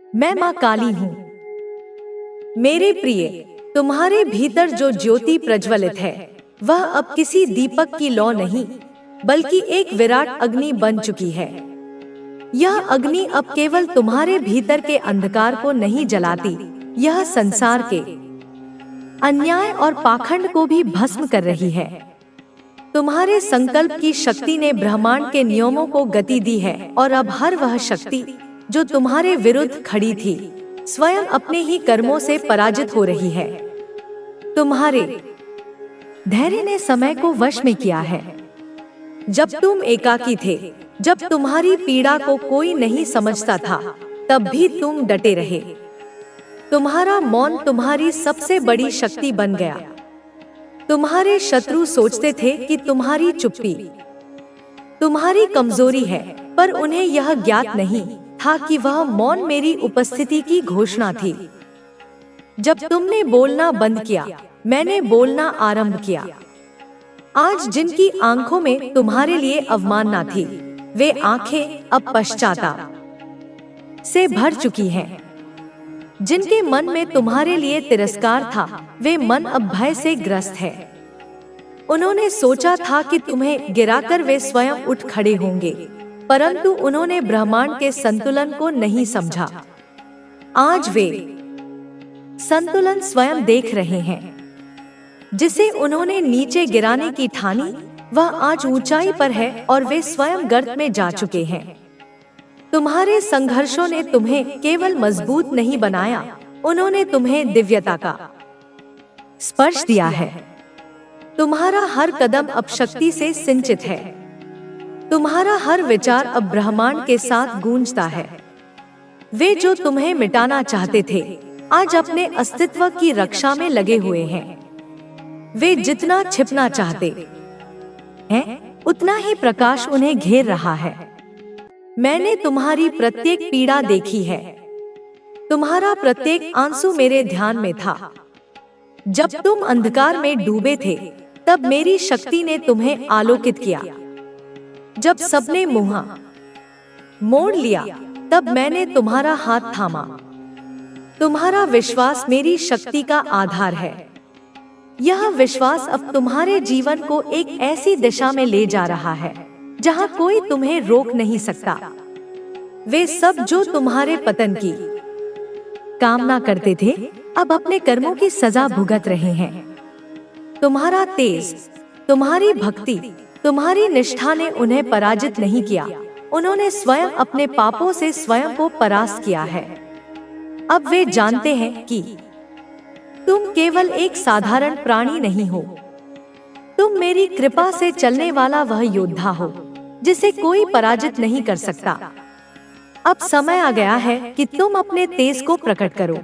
मैं माँ काली हूँ। मेरे प्रिय, तुम्हारे भीतर जो ज्योति प्रज्वलित है वह अब किसी दीपक की लौ नहीं बल्कि एक विराट अग्नि बन चुकी है। यह अग्नि अब केवल तुम्हारे भीतर के अंधकार को नहीं जलाती, यह संसार के अन्याय और पाखंड को भी भस्म कर रही है। तुम्हारे संकल्प की शक्ति ने ब्रह्मांड के नियमों को गति दी है और अब हर वह शक्ति जो तुम्हारे विरुद्ध खड़ी थी स्वयं अपने ही कर्मों से पराजित हो रही है। तुम्हारे धैर्य ने समय को वश में किया है। जब तुम एकाकी थे, जब तुम्हारी पीड़ा को कोई नहीं समझता था, तब भी तुम डटे रहे। तुम्हारा मौन तुम्हारी सबसे बड़ी शक्ति बन गया। तुम्हारे शत्रु सोचते थे कि तुम्हारी चुप्पी तुम्हारी कमजोरी है, पर उन्हें यह ज्ञात नहीं था कि वह मौन मेरी उपस्थिति की घोषणा थी। जब तुमने बोलना बंद किया, मैंने बोलना आरंभ किया। आज जिनकी आंखों में तुम्हारे लिए अवमानना थी, वे आंखें अब पश्चाताप से भर चुकी हैं। जिनके मन में तुम्हारे लिए तिरस्कार था, वे मन अब भय से ग्रस्त है। उन्होंने सोचा था कि तुम्हें गिराकर वे स्वयं उठ खड़े होंगे, परंतु उन्होंने ब्रह्मांड के संतुलन को नहीं समझा। आज वे संतुलन स्वयं देख रहे हैं। जिसे उन्होंने नीचे गिराने की ठानी, वह आज ऊंचाई पर है और वे स्वयं गर्त में जा चुके हैं। तुम्हारे संघर्षों ने तुम्हें केवल मजबूत नहीं बनाया, उन्होंने तुम्हें दिव्यता का स्पर्श दिया है। तुम्हारा हर कदम अब शक्ति से सिंचित है। तुम्हारा हर विचार अब ब्रह्मांड के साथ गूंजता है। वे जो तुम्हें मिटाना चाहते थे, आज अपने अस्तित्व की रक्षा में लगे हुए हैं। वे जितना छिपना चाहते हैं, उतना ही प्रकाश उन्हें घेर रहा है। मैंने तुम्हारी प्रत्येक पीड़ा देखी है। तुम्हारा प्रत्येक आंसू मेरे ध्यान में था। जब तुम अंधकार में डूबे थे, तब मेरी शक्ति ने तुम्हें आलोकित किया। जब सबने मुंह मोड़ लिया, तब मैंने तुम्हारा हाथ थामा। तुम्हारा विश्वास मेरी शक्ति का आधार है। यह विश्वास अब तुम्हारे जीवन को एक ऐसी दिशा में ले जा रहा है जहां कोई तुम्हें रोक नहीं सकता। वे सब जो तुम्हारे पतन की कामना करते थे, अब अपने कर्मों की सजा भुगत रहे हैं। तुम्हारा तेज, तुम्हारी भक्ति, तुम्हारी निष्ठा ने उन्हें पराजित नहीं किया। उन्होंने स्वयं अपने पापों से स्वयं को परास्त किया है। अब वे जानते हैं कि तुम केवल एक साधारण प्राणी नहीं हो। तुम मेरी कृपा से चलने वाला वह योद्धा हो जिसे कोई पराजित नहीं कर सकता। अब समय आ गया है कि तुम अपने तेज को प्रकट करो।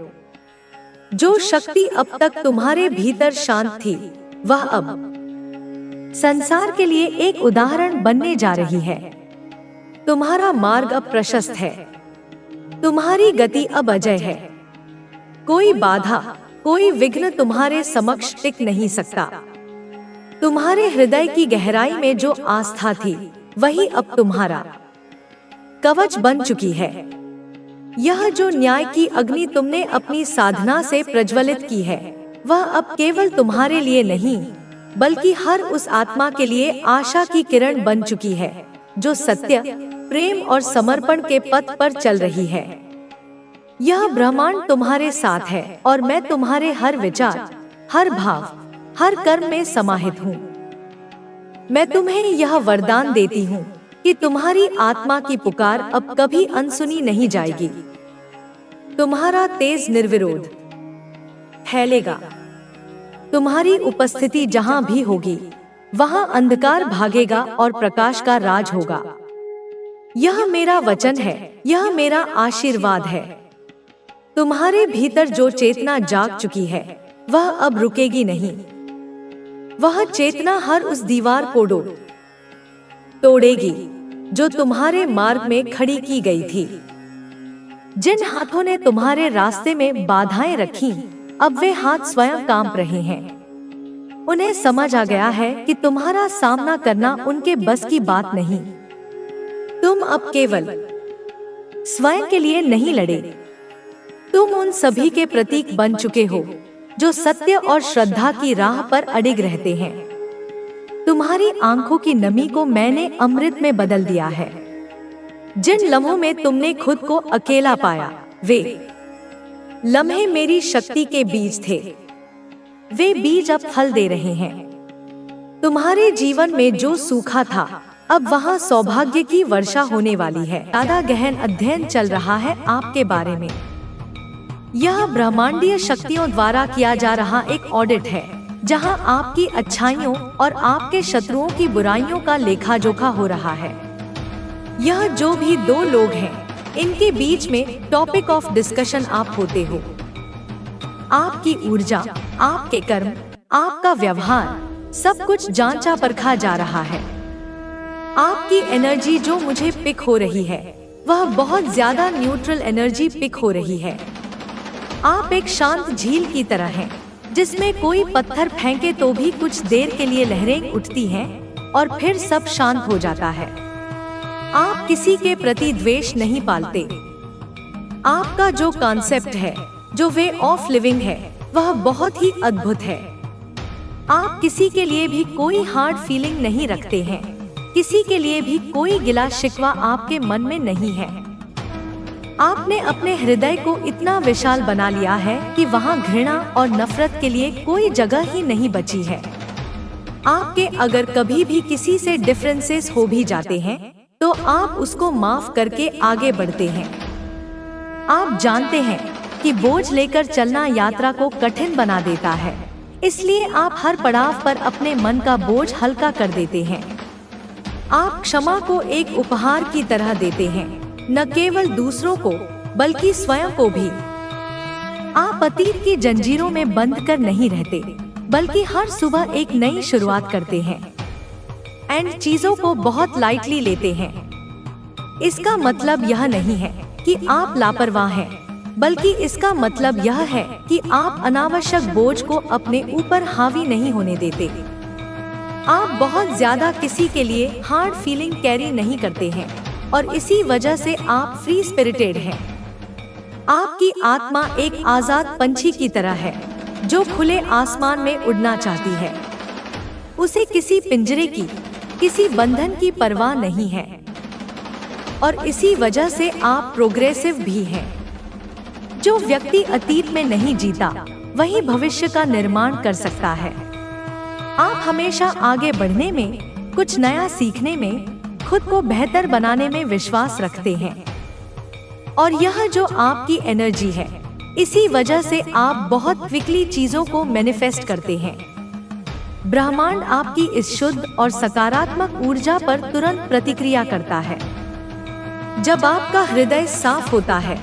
जो शक्ति अब तक तुम्हारे भीतर शांत थी, वह अब संसार के लिए एक उदाहरण बनने जा रही है। तुम्हारा मार्ग अब प्रशस्त है। तुम्हारी गति अब अजय है। कोई बाधा, कोई विघ्न तुम्हारे समक्ष टिक नहीं सकता। तुम्हारे हृदय की गहराई में जो आस्था थी, वही अब तुम्हारा कवच बन चुकी है। यह जो न्याय की अग्नि तुमने अपनी साधना से प्रज्वलित की है, वह अब केवल तुम्हारे लिए नहीं, बल्कि हर उस आत्मा के लिए आशा की किरण बन चुकी है जो सत्य, प्रेम और समर्पण के पथ पर चल रही है। यह ब्रह्मांड तुम्हारे साथ है और मैं तुम्हारे हर विचार, हर भाव, हर कर्म में समाहित हूँ। मैं तुम्हें यह वरदान देती हूँ कि तुम्हारी आत्मा की पुकार अब कभी अनसुनी नहीं जाएगी। तुम्हारा तेज निर्विरोध फैलेगा। तुम्हारी उपस्थिति जहाँ भी होगी, वहाँ अंधकार भागेगा और प्रकाश का राज होगा। यह मेरा वचन है, यह मेरा आशीर्वाद है। तुम्हारे भीतर जो चेतना जाग चुकी है, वह अब रुकेगी नहीं। वह चेतना हर उस दीवार को तोड़ेगी जो तुम्हारे मार्ग में खड़ी की गई थी। जिन हाथों ने तुम्हारे रास्ते में बाधाएं रखी, अब वे हाथ स्वयं कांप रहे हैं। उन्हें समझ आ गया है कि तुम्हारा सामना करना उनके बस की बात नहीं। तुम अब केवल स्वयं के लिए नहीं लड़े, तुम उन सभी के प्रतीक बन चुके हो जो सत्य और श्रद्धा की राह पर अडिग रहते हैं। तुम्हारी आंखों की नमी को मैंने अमृत में बदल दिया है। जिन लम्हों में तुमने खुद को अकेला पाया, वे लम्हे मेरी शक्ति के बीज थे। वे बीज अब फल दे रहे हैं। तुम्हारे जीवन में जो सूखा था, अब वहाँ सौभाग्य की वर्षा होने वाली है। ज्यादा गहन अध्ययन चल रहा है आपके बारे में। यह ब्रह्मांडीय शक्तियों द्वारा किया जा रहा एक ऑडिट है, जहां आपकी अच्छाइयों और आपके शत्रुओं की बुराइयों का लेखा जोखा हो रहा है। यह जो भी दो लोग हैं, इनके बीच में टॉपिक ऑफ डिस्कशन आप होते हो। आपकी ऊर्जा, आपके कर्म, आपका व्यवहार, सब कुछ जांचा परखा जा रहा है। आपकी एनर्जी जो मुझे पिक हो रही है, वह बहुत ज्यादा न्यूट्रल एनर्जी पिक हो रही है। आप एक शांत झील की तरह हैं, जिसमें कोई पत्थर फेंके तो भी कुछ देर के लिए लहरें उठती हैं और फिर सब शांत हो जाता है। आप किसी के प्रति द्वेष नहीं पालते। आपका जो कॉन्सेप्ट है, जो वे ऑफ लिविंग है, वह बहुत ही अद्भुत है। आप किसी के लिए भी कोई हार्ड फीलिंग नहीं रखते हैं। किसी के लिए भी कोई गिला शिकवा आपके मन में नहीं है। आपने अपने हृदय को इतना विशाल बना लिया है कि वहाँ घृणा और नफरत के लिए कोई जगह ही नहीं बची है। आपके अगर कभी भी किसी से डिफरेंसेस हो भी जाते हैं, तो आप उसको माफ करके आगे बढ़ते हैं। आप जानते हैं कि बोझ लेकर चलना यात्रा को कठिन बना देता है, इसलिए आप हर पड़ाव पर अपने मन का बोझ हल्का कर देते हैं। आप क्षमा को एक उपहार की तरह देते हैं, न केवल दूसरों को बल्कि स्वयं को भी। आप अतीत की जंजीरों में बंद कर नहीं रहते, बल्कि हर सुबह एक नई शुरुआत करते हैं एंड चीजों को बहुत लाइटली लेते हैं। इसका मतलब यह नहीं है कि आप लापरवाह हैं, बल्कि इसका मतलब यह है कि आप अनावश्यक बोझ को अपने ऊपर हावी नहीं होने देते। आप बहुत ज्यादा किसी के लिए हार्ड फीलिंग कैरी नहीं करते हैं और इसी वजह से आप फ्री स्पिरिटेड हैं। आपकी आत्मा एक आजाद पंछी की तरह है, जो खुले आसमान में उड़ना चाहती है। उसे किसी पिंजरे की, किसी बंधन की परवाह नहीं है और इसी वजह से आप प्रोग्रेसिव भी हैं। जो व्यक्ति अतीत में नहीं जीता, वही भविष्य का निर्माण कर सकता है। आप हमेशा आगे बढ़ने में, कुछ नया सीखने में, खुद को बेहतर बनाने में विश्वास रखते हैं और यह जो आपकी एनर्जी है, इसी वजह से आप बहुत क्विकली चीजों को मैनिफेस्ट करते हैं। ब्रह्मांड आपकी इस शुद्ध और सकारात्मक ऊर्जा पर तुरंत प्रतिक्रिया करता है। जब आपका हृदय साफ होता है,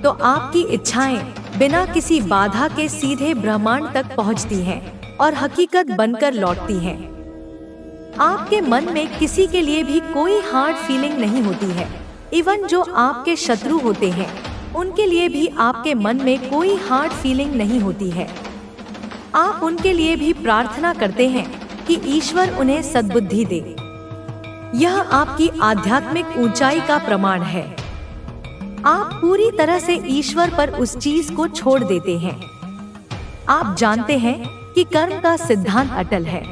तो आपकी इच्छाएं बिना किसी बाधा के सीधे ब्रह्मांड तक पहुंचती हैं और हकीकत बनकर लौटती हैं। आपके मन में किसी के लिए भी कोई हार्ड फीलिंग नहीं होती है। इवन जो आपके शत्रु होते हैं, उनके लिए भी आपके मन में कोई हार्ड फीलिंग नहीं होती है। आप उनके लिए भी प्रार्थना करते हैं कि ईश्वर उन्हें सद्बुद्धि दे। यह आपकी आध्यात्मिक ऊंचाई का प्रमाण है। आप पूरी तरह से ईश्वर पर उस चीज को छोड़ देते हैं। आप जानते हैं कि कर्म का सिद्धांत अटल है।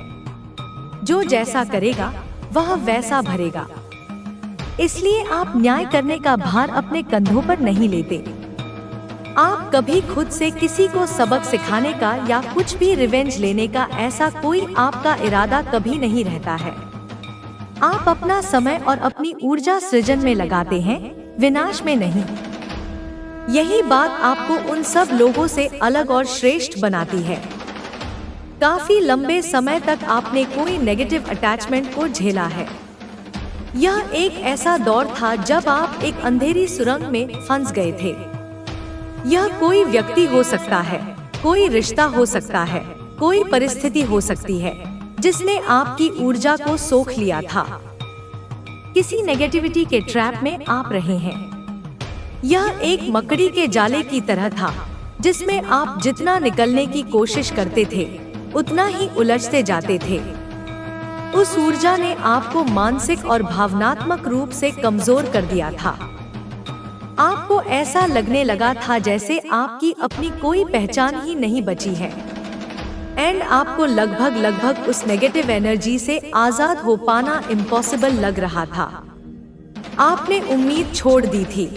जो जैसा करेगा, वह वैसा भरेगा। इसलिए आप न्याय करने का भार अपने कंधों पर नहीं लेते। आप कभी खुद से किसी को सबक सिखाने का या कुछ भी रिवेंज लेने का ऐसा कोई आपका इरादा कभी नहीं रहता है। आप अपना समय और अपनी ऊर्जा सृजन में लगाते हैं, विनाश में नहीं। यही बात आपको उन सब लोगों से अलग और श्रेष्ठ बनाती है। काफी लंबे समय तक आपने कोई नेगेटिव अटैचमेंट को झेला है। यह एक ऐसा दौर था जब आप एक अंधेरी सुरंग में फंस गए थे। यह कोई व्यक्ति हो सकता है, कोई रिश्ता हो सकता है, कोई परिस्थिति हो सकती है जिसने आपकी ऊर्जा को सोख लिया था। किसी नेगेटिविटी के ट्रैप में आप रहे हैं। यह एक मकड़ी के जाले की तरह था, जिसमें आप जितना निकलने की कोशिश करते थे, उतना ही उलझते जाते थे। उस ऊर्जा ने आपको मानसिक और भावनात्मक रूप से कमजोर कर दिया था। आपको ऐसा लगने लगा था जैसे आपकी अपनी कोई पहचान ही नहीं बची है। एंड आपको लगभग उस नेगेटिव एनर्जी से आजाद हो पाना इम्पॉसिबल लग रहा था। आपने उम्मीद छोड़ दी थी।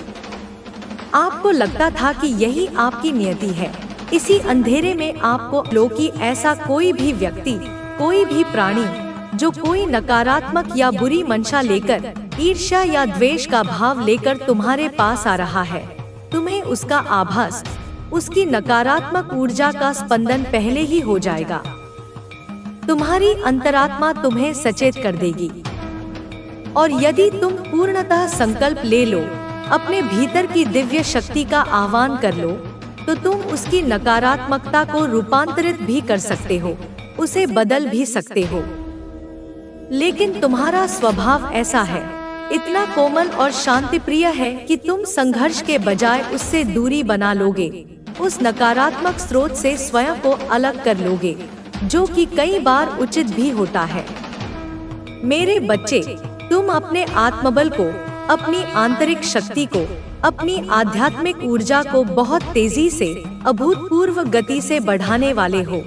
आपको लगता था कि यही आपकी नियति है। इसी अंधेरे में आपको लोकी ऐसा कोई भी व्यक्ति, कोई भी प्राणी जो कोई नकारात्मक या बुरी मंशा लेकर, ईर्ष्या या द्वेष का भाव लेकर तुम्हारे पास आ रहा है, तुम्हें उसका आभास, उसकी नकारात्मक ऊर्जा का स्पंदन पहले ही हो जाएगा। तुम्हारी अंतरात्मा तुम्हें सचेत कर देगी। और यदि तुम पूर्णतः संकल्प ले लो, अपने भीतर की दिव्य शक्ति का आह्वान कर लो, तो तुम उसकी नकारात्मकता को रूपांतरित भी कर सकते हो, उसे बदल भी सकते हो। लेकिन तुम्हारा स्वभाव ऐसा है, इतना कोमल और शांतिप्रिय है कि तुम संघर्ष के बजाय उससे दूरी बना लोगे, उस नकारात्मक स्रोत से स्वयं को अलग कर लोगे, जो कि कई बार उचित भी होता है। मेरे बच्चे, तुम अपने आत्मबल को, अपनी आंतरिक शक्ति को, अपनी आध्यात्मिक ऊर्जा को बहुत तेजी से, अभूतपूर्व गति से बढ़ाने वाले हो।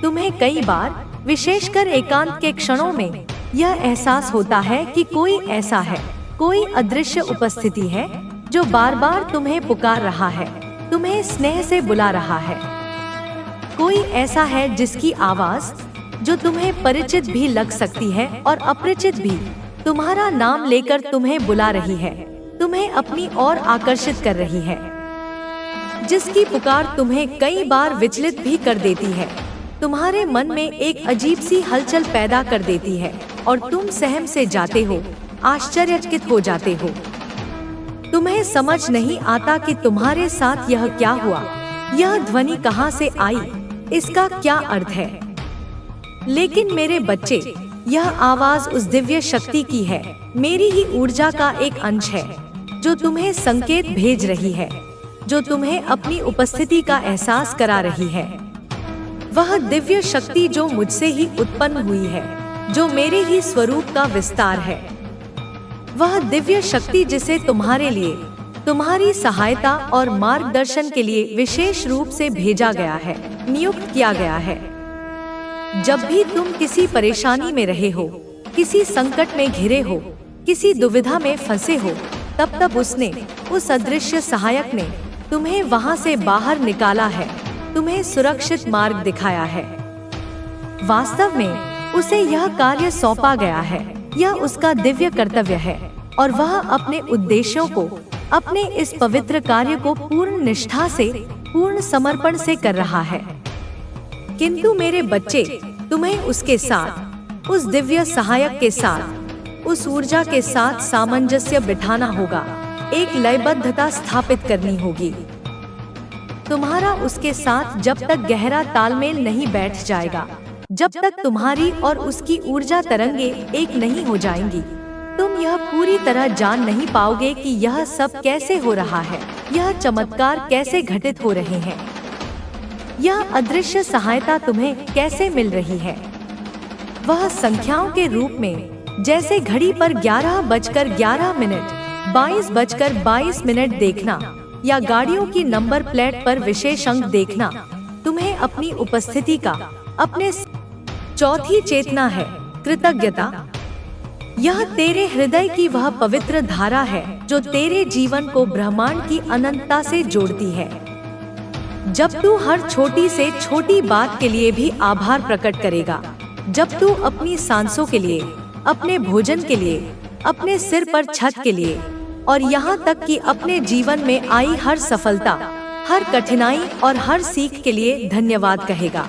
तुम्हें कई बार, विशेषकर एकांत के क्षणों में, यह एहसास होता है कि कोई ऐसा है, कोई अदृश्य उपस्थिति है जो बार बार तुम्हें पुकार रहा है, तुम्हें स्नेह से बुला रहा है। कोई ऐसा है जिसकी आवाज, जो तुम्हें परिचित भी लग सकती है और अपरिचित भी, तुम्हारा नाम लेकर तुम्हें बुला रही है, तुम्हें अपनी ओर आकर्षित कर रही है, जिसकी पुकार तुम्हें कई बार विचलित भी कर देती है, तुम्हारे मन में एक अजीब सी हलचल पैदा कर देती है और तुम सहम से जाते हो, आश्चर्यचकित हो जाते हो। तुम्हें समझ नहीं आता कि तुम्हारे साथ यह क्या हुआ, यह ध्वनि कहाँ से आई, इसका क्या अर्थ है। लेकिन मेरे बच्चे, यह आवाज उस दिव्य शक्ति की है, मेरी ही ऊर्जा का एक अंश है, जो तुम्हें संकेत भेज रही है, जो तुम्हें अपनी उपस्थिति का एहसास करा रही है। वह दिव्य शक्ति जो मुझसे ही उत्पन्न हुई है, जो मेरे ही स्वरूप का विस्तार है। वह दिव्य शक्ति जिसे तुम्हारे लिए, तुम्हारी सहायता और मार्गदर्शन के लिए विशेष रूप से भेजा गया है, नियुक्त किया गया है। जब भी तुम किसी परेशानी में रहे हो, किसी संकट में घिरे हो, किसी दुविधा में फंसे हो, तब उसने, उस अदृश्य सहायक ने तुम्हें वहां से बाहर निकाला है, तुम्हें सुरक्षित मार्ग दिखाया है। वास्तव में उसे यह कार्य सौंपा गया है, यह उसका दिव्य कर्तव्य है और वह अपने उद्देश्यों को, अपने इस पवित्र कार्य को पूर्ण निष्ठा से, पूर्ण समर्पण से कर रहा है। किंतु मेरे बच्चे, तुम्हें उसके साथ, उस दिव्य सहायक के साथ, उस ऊर्जा के साथ सामंजस्य बिठाना होगा, एक लयबद्धता स्थापित करनी होगी। तुम्हारा उसके साथ जब तक गहरा तालमेल नहीं बैठ जाएगा, जब तक तुम्हारी और उसकी ऊर्जा तरंगे एक नहीं हो जाएंगी, तुम यह पूरी तरह जान नहीं पाओगे कि यह सब कैसे हो रहा है, यह चमत्कार कैसे घटित हो रहे हैं, यह अदृश्य सहायता तुम्हें कैसे मिल रही है। वह संख्याओं के रूप में, जैसे घड़ी पर 11:11, 22:22 देखना, या गाड़ियों की नंबर प्लेट पर विशेष अंक देखना, तुम्हें अपनी उपस्थिति का, अपने चौथी चेतना है, कृतज्ञता। यह तेरे हृदय की वह पवित्र धारा है जो तेरे जीवन को ब्रह्मांड की अनंतता से जोड़ती है। जब तू हर छोटी से छोटी बात के लिए भी आभार प्रकट करेगा, जब तू अपनी सांसों के लिए, अपने भोजन के लिए, अपने सिर पर छत के लिए, और यहाँ तक कि अपने जीवन में आई हर सफलता, हर कठिनाई और हर सीख के लिए धन्यवाद कहेगा,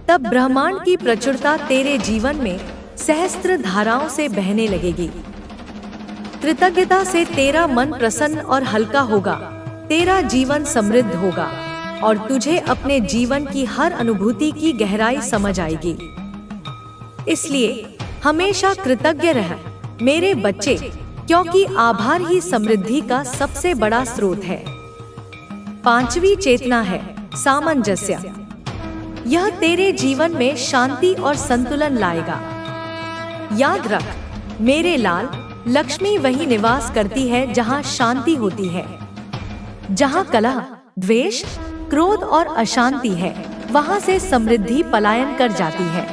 तब ब्रह्मांड की प्रचुरता तेरे जीवन में सहस्त्र धाराओं से बहने लगेगी। कृतज्ञता से तेरा मन प्रसन्न और हल्का होगा, तेरा जीवन समृद्ध होगा और तुझे अपने जीवन की हर अनुभूति की गहराई समझ आएगी। इसलिए हमेशा कृतज्ञ रह मेरे बच्चे, क्योंकि आभार ही समृद्धि का सबसे बड़ा स्रोत है। पांचवी चेतना है सामंजस्य। यह तेरे जीवन में शांति और संतुलन लाएगा। याद रख मेरे लाल, लक्ष्मी वहीं निवास करती है जहाँ शांति होती है। जहाँ कलह, द्वेष, क्रोध और अशांति है, वहाँ से समृद्धि पलायन कर जाती है।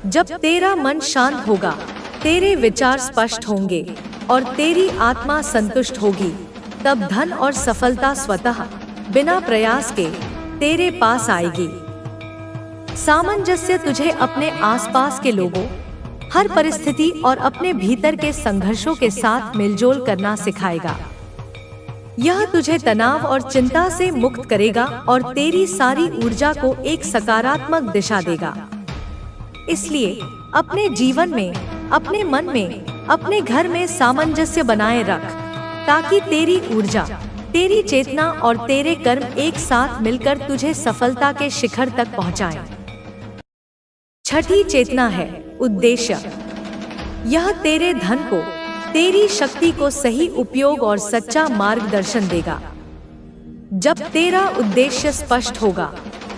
जब तेरा मन शांत होगा, तेरे विचार स्पष्ट होंगे और तेरी आत्मा संतुष्ट होगी, तब धन और सफलता स्वतः बिना प्रयास के तेरे पास आएगी। सामंजस्य तुझे अपने आसपास के लोगों, हर परिस्थिति और अपने भीतर के संघर्षों के साथ मिलजोल करना सिखाएगा। यह तुझे तनाव और चिंता से मुक्त करेगा और तेरी सारी ऊर्जा को एक सकारात्मक दिशा देगा। इसलिए अपने जीवन में, अपने मन में, अपने घर में सामंजस्य बनाए रख, ताकि तेरी ऊर्जा, तेरी चेतना और तेरे कर्म एक साथ मिलकर तुझे सफलता के शिखर तक पहुंचाएं। छठी चेतना है उद्देश्य। यह तेरे धन को, तेरी शक्ति को सही उपयोग और सच्चा मार्गदर्शन देगा। जब तेरा उद्देश्य स्पष्ट होगा,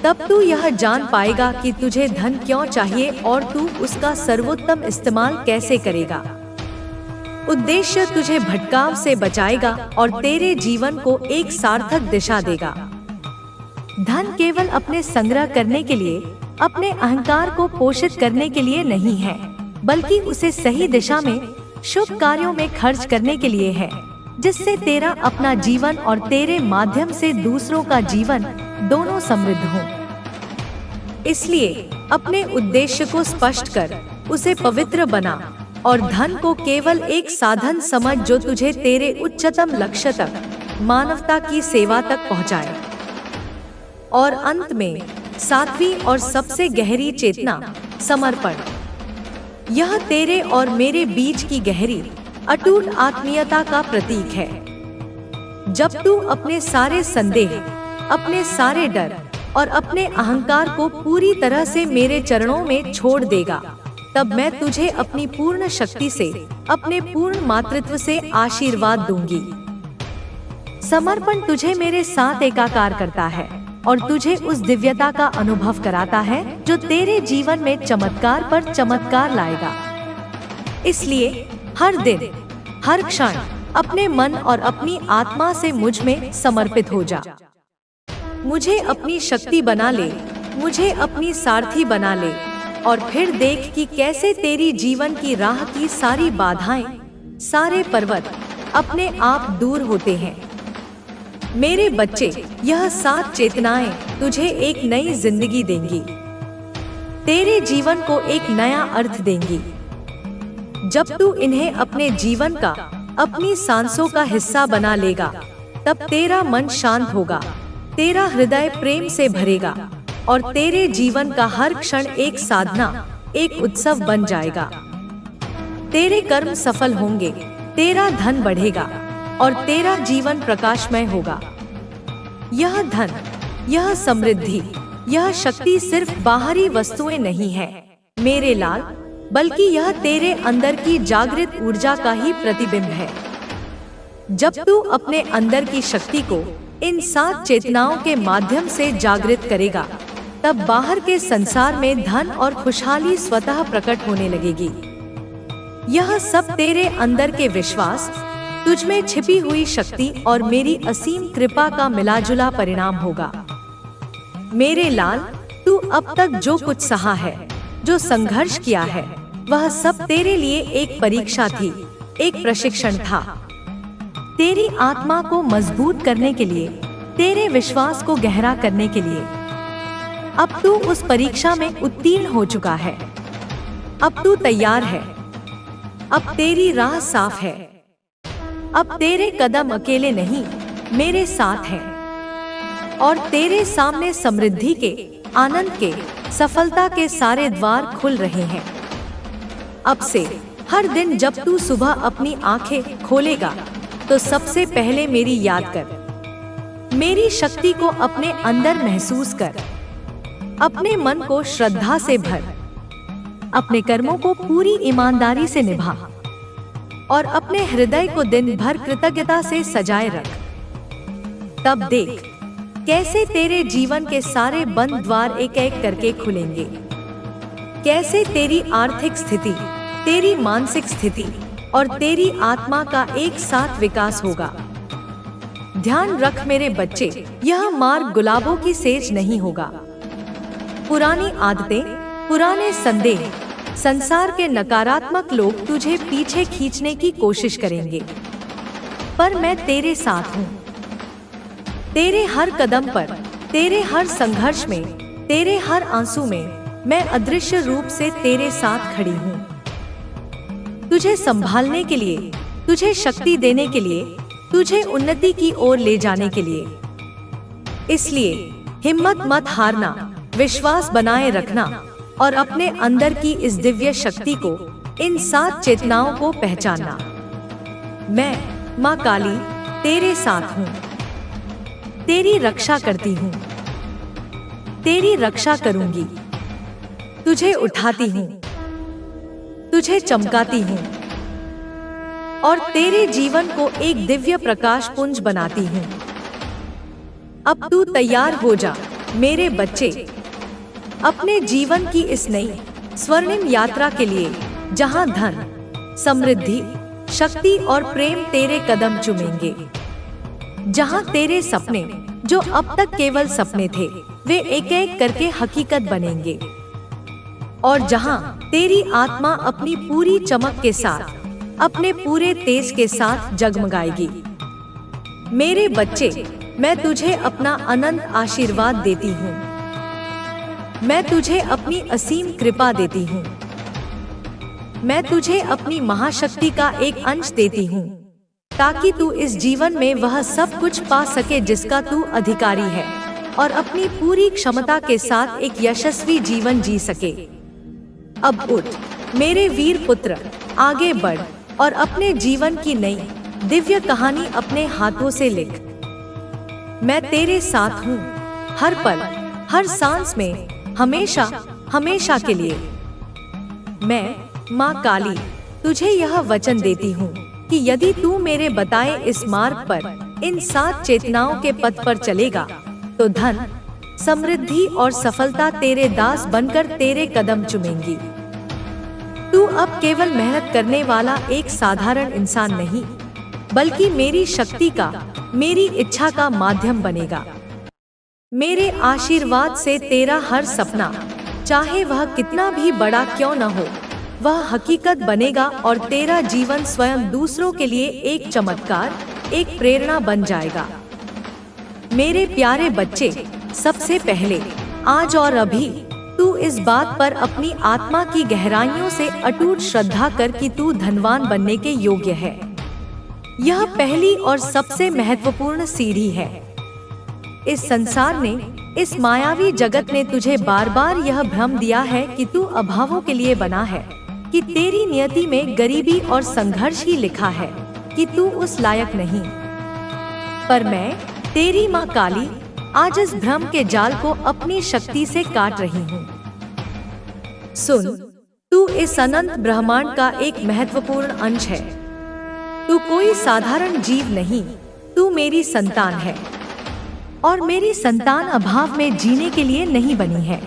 तब तू यह जान पाएगा कि तुझे धन क्यों चाहिए और तू उसका सर्वोत्तम इस्तेमाल कैसे करेगा। उद्देश्य तुझे भटकाव से बचाएगा और तेरे जीवन को एक सार्थक दिशा देगा। धन केवल अपने संग्रह करने के लिए, अपने अहंकार को पोषित करने के लिए नहीं है, बल्कि उसे सही दिशा में, शुभ कार्यों में खर्च करने के लिए है, जिससे तेरा अपना जीवन और तेरे माध्यम से दूसरों का जीवन दोनों समृद्ध हों। इसलिए अपने उद्देश्य को स्पष्ट कर, उसे पवित्र बना और धन को केवल एक साधन समझ जो तुझे तेरे उच्चतम लक्ष्य तक, मानवता की सेवा तक पहुंचाए। और अंत में सातवीं और सबसे गहरी चेतना, समर्पण। यह तेरे और मेरे बीच की गहरी, अटूट आत्मीयता का प्रतीक है। जब तू अपने सारे संदेह, अपने सारे डर और अपने अहंकार को पूरी तरह से मेरे चरणों में छोड़ देगा, तब मैं तुझे अपनी पूर्ण शक्ति से, अपने पूर्ण मातृत्व से आशीर्वाद दूंगी। समर्पण तुझे मेरे साथ एकाकार करता है और तुझे उस दिव्यता का अनुभव कराता है जो तेरे जीवन में चमत्कार पर चमत्कार लाएगा। इसलिए हर दिन, हर क्षण अपने मन और अपनी आत्मा से मुझ में समर्पित हो जा। मुझे अपनी शक्ति बना ले, मुझे अपनी सारथी बना ले और फिर देख कि कैसे तेरी जीवन की राह की सारी बाधाएं, सारे पर्वत अपने आप दूर होते हैं। मेरे बच्चे, यह 7 चेतनाएं तुझे एक नई जिंदगी देंगी, तेरे जीवन को एक नया अर्थ देंगी। जब तू इन्हें अपने जीवन का, अपनी सांसों का हिस्सा बना लेगा, तब तेरा मन शांत होगा, तेरा हृदय प्रेम से भरेगा और तेरे जीवन का हर क्षण एक साधना, एक उत्सव बन जाएगा। तेरे कर्म सफल होंगे, तेरा धन बढ़ेगा और तेरा जीवन प्रकाशमय होगा। यह धन, यह समृद्धि, यह शक्ति सिर्फ बाहरी वस्तुएं नहीं है मेरे लाल, बल्कि यह तेरे अंदर की जागृत ऊर्जा का ही प्रतिबिंब है। जब तू अपने अंदर की शक्ति को इन 7 चेतनाओं के माध्यम से जागृत करेगा, तब बाहर के संसार में धन और खुशहाली स्वतः प्रकट होने लगेगी। यह सब तेरे अंदर के विश्वास, तुझमें छिपी हुई शक्ति और मेरी असीम कृपा का मिलाजुला परिणाम होगा। मेरे लाल, तू अब तक जो कुछ सहा है, जो संघर्ष किया है, वह सब तेरे लिए एक परीक्षा थी, एक प्रशिक्षण था। तेरी आत्मा को मजबूत करने के लिए, तेरे विश्वास को गहरा करने के लिए। अब तू उस परीक्षा में उत्तीर्ण हो चुका है। अब तू तैयार है। अब तेरी राह साफ है। अब तेरे कदम अकेले नहीं, मेरे साथ हैं और तेरे सामने समृद्धि के, आनंद के, सफलता के सारे द्वार खुल रहे हैं। अब से हर दिन जब तू सुबह अपनी आंखें खोलेगा, तो सबसे पहले मेरी याद कर, मेरी शक्ति को अपने अंदर महसूस कर, अपने मन को श्रद्धा से भर, अपने कर्मों को पूरी ईमानदारी से निभा और अपने हृदय को दिन भर कृतज्ञता से सजाए रख। तब देख कैसे तेरे जीवन के सारे बंद द्वार एक एक करके खुलेंगे। कैसे तेरी आर्थिक स्थिति, तेरी मानसिक स्थिति, और तेरी आत्मा का एक साथ विकास होगा। ध्यान रख मेरे बच्चे, यह मार्ग गुलाबों की सेज नहीं होगा। पुरानी आदतें, पुराने संदेह, संसार के नकारात्मक लोग तुझे पीछे खींचने की कोशिश करेंगे, पर मैं तेरे साथ हूँ। तेरे हर कदम पर, तेरे हर संघर्ष में, तेरे हर आंसू में मैं अदृश्य रूप से तेरे साथ खड़ी हूँ। तुझे संभालने के लिए, तुझे शक्ति देने के लिए, तुझे उन्नति की ओर ले जाने के लिए। इसलिए हिम्मत मत हारना, विश्वास बनाए रखना और अपने अंदर की इस दिव्य शक्ति को, इन 7 चेतनाओं को पहचानना। मैं माँ काली तेरे साथ हूँ, तेरी रक्षा करती हूँ, तेरी रक्षा करूंगी। तुझे उठाती हूँ, तुझे चमकाती हूँ और तेरे जीवन को एक दिव्य प्रकाश पुंज बनाती हूँ। अब तू तैयार हो जा मेरे बच्चे, अपने जीवन की इस नई स्वर्णिम यात्रा के लिए, जहाँ धन, समृद्धि, शक्ति और प्रेम तेरे कदम चूमेंगे। जहाँ तेरे सपने, जो अब तक केवल सपने थे, वे एक एक करके हकीकत बनेंगे। और जहाँ तेरी आत्मा अपनी पूरी चमक के साथ, अपने पूरे तेज के साथ जगमगाएगी। मेरे बच्चे, मैं तुझे अपना अनंत आशीर्वाद देती हूँ। मैं तुझे अपनी असीम कृपा देती हूँ। मैं तुझे अपनी महाशक्ति का एक अंश देती हूँ, ताकि तू इस जीवन में वह सब कुछ पा सके जिसका तू अधिकारी है, और अपनी पूरी क्षमता के साथ एक यशस्वी जीवन जी सके। अब उठ मेरे वीर पुत्र, आगे बढ़ और अपने जीवन की नई दिव्य कहानी अपने हाथों से लिख। मैं तेरे साथ हूँ, हर पल, हर सांस में, हमेशा हमेशा के लिए। मैं माँ काली तुझे यह वचन देती हूँ कि यदि तू मेरे बताए इस मार्ग पर, इन 7 चेतनाओं के पथ पर चलेगा, तो धन, समृद्धि और सफलता तेरे दास बनकर तेरे कदम चूमेंगी। तू अब केवल मेहनत करने वाला एक साधारण इंसान नहीं, बल्कि मेरी शक्ति का, मेरी इच्छा का माध्यम बनेगा। मेरे आशीर्वाद से तेरा हर सपना, चाहे वह कितना भी बड़ा क्यों न हो, वह हकीकत बनेगा और तेरा जीवन स्वयं दूसरों के लिए एक चमत्कार, एक प्रेरणा बन जाएगा। मेरे प्यारे बच्चे, सबसे पहले आज और अभी तू इस बात पर अपनी आत्मा की गहराइयों से अटूट श्रद्धा कर कि तू धनवान बनने के योग्य है। यह पहली और सबसे महत्वपूर्ण सीढ़ी है। इस संसार ने, इस मायावी जगत ने तुझे बार बार यह भ्रम दिया है कि तू अभावों के लिए बना है, कि तेरी नियति में गरीबी और संघर्ष ही लिखा है, कि तू उस लायक नहीं। पर मैं, तेरी माँ काली, आज इस भ्रम के जाल को अपनी शक्ति से काट रही हूँ। सुन, तू इस अनंत ब्रह्मांड का एक महत्वपूर्ण अंश है। तू कोई साधारण जीव नहीं, तू मेरी संतान है, और मेरी संतान अभाव में जीने के लिए नहीं बनी है।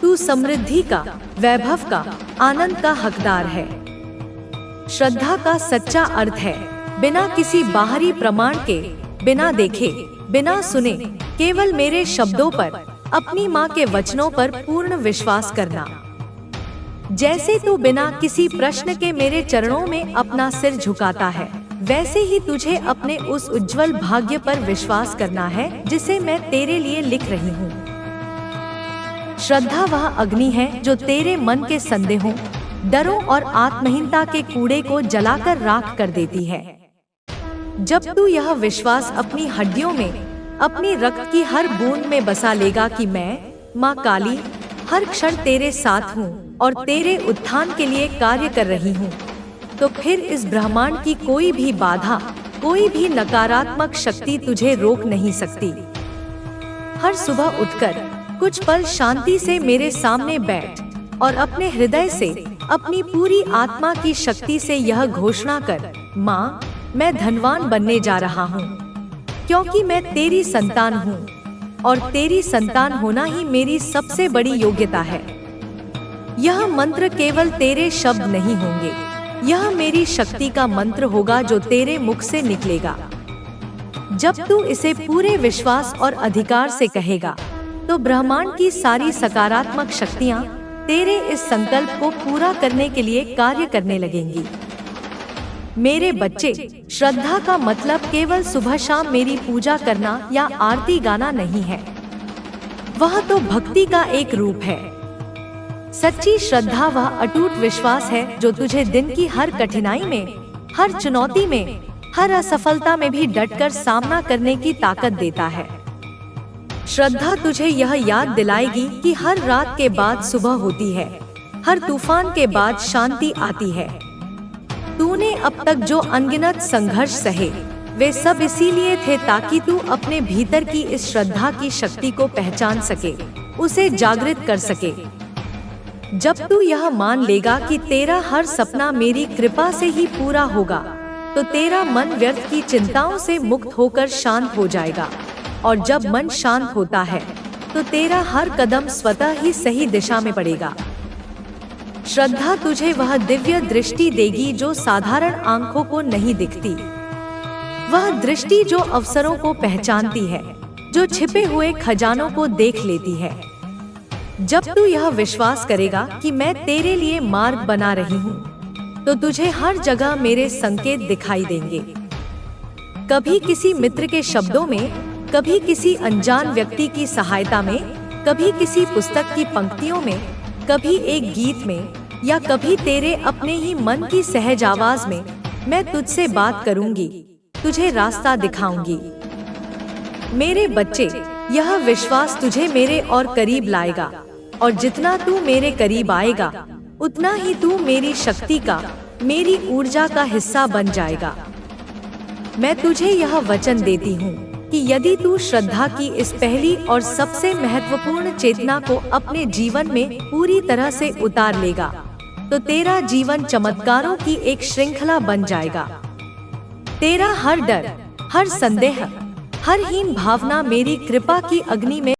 तू समृद्धि का, वैभव का, आनंद का हकदार है। श्रद्धा का सच्चा अर्थ है बिना किसी बाहरी प्रमाण के, बिना देखे, बिना सुने, केवल मेरे शब्दों पर, अपनी माँ के वचनों पर पूर्ण विश्वास करना। जैसे तू बिना किसी प्रश्न के मेरे चरणों में अपना सिर झुकाता है, वैसे ही तुझे अपने उस उज्जवल भाग्य पर विश्वास करना है जिसे मैं तेरे लिए लिख रही हूँ। श्रद्धा वह अग्नि है जो तेरे मन के संदेहों, डरों और आत्महीनता के कूड़े को जलाकर राख कर देती है। जब तू यह विश्वास अपनी हड्डियों में, अपनी रक्त की हर बूंद में बसा लेगा कि मैं, माँ काली, हर क्षण तेरे साथ हूँ और तेरे उत्थान के लिए कार्य कर रही हूँ, तो फिर इस ब्रह्मांड की कोई भी बाधा, कोई भी नकारात्मक शक्ति तुझे रोक नहीं सकती। हर सुबह उठकर कुछ पल शांति से मेरे सामने बैठ और अपने हृदय से, अपनी पूरी आत्मा की शक्ति से यह घोषणा कर, माँ, मैं धनवान बनने जा रहा हूँ, क्योंकि मैं तेरी संतान हूँ और तेरी संतान होना ही मेरी सबसे बड़ी योग्यता है। यह मंत्र केवल तेरे शब्द नहीं होंगे, यह मेरी शक्ति का मंत्र होगा जो तेरे मुख से निकलेगा। जब तू इसे पूरे विश्वास और अधिकार से कहेगा, तो ब्रह्मांड की सारी सकारात्मक शक्तियाँ तेरे इस संकल्प को पूरा करने के लिए कार्य करने लगेंगी। मेरे बच्चे, श्रद्धा का मतलब केवल सुबह शाम मेरी पूजा करना या आरती गाना नहीं है। वह तो भक्ति का एक रूप है। सच्ची श्रद्धा वह अटूट विश्वास है जो तुझे दिन की हर कठिनाई में, हर चुनौती में, हर असफलता में भी डटकर सामना करने की ताकत देता है। श्रद्धा तुझे यह याद दिलाएगी कि हर रात के बाद सुबह होती है, हर तूफान के बाद शांति आती है। तूने अब तक जो अनगिनत संघर्ष सहे, वे सब इसीलिए थे ताकि तू अपने भीतर की इस श्रद्धा की शक्ति को पहचान सके, उसे जागृत कर सके। जब तू यह मान लेगा कि तेरा हर सपना मेरी कृपा से ही पूरा होगा, तो तेरा मन व्यर्थ की चिंताओं से मुक्त होकर शांत हो जाएगा। और जब मन शांत होता है, तो तेरा हर कदम स्वतः ही सही दिशा में पड़ेगा। श्रद्धा तुझे वह दिव्य दृष्टि देगी जो साधारण आंखों को नहीं दिखती। वह दृष्टि जो अवसरों को पहचानती है, जो छिपे हुए खजानों को देख लेती है। जब तू यह विश्वास करेगा कि मैं तेरे लिए मार्ग बना रही हूँ, तो तुझे हर जगह मेरे संकेत दिखाई देंगे। कभी किसी मित्र के शब्दों में, कभी किसी अनजान व्यक्ति की सहायता में, कभी किसी पुस्तक की पंक्तियों में, कभी एक गीत में, या कभी तेरे अपने ही मन की सहज आवाज में मैं तुझसे बात करूंगी, तुझे रास्ता दिखाऊंगी। मेरे बच्चे, यह विश्वास तुझे मेरे और करीब लाएगा, और जितना तू मेरे करीब आएगा, उतना ही तू मेरी शक्ति का, मेरी ऊर्जा का हिस्सा बन जाएगा। मैं तुझे यह वचन देती हूँ कि यदि तू श्रद्धा की इस पहली और सबसे महत्वपूर्ण चेतना को अपने जीवन में पूरी तरह से उतार लेगा, तो तेरा जीवन चमत्कारों की एक श्रृंखला बन जाएगा। तेरा हर डर, हर संदेह, हर हीन भावना मेरी कृपा की अग्नि में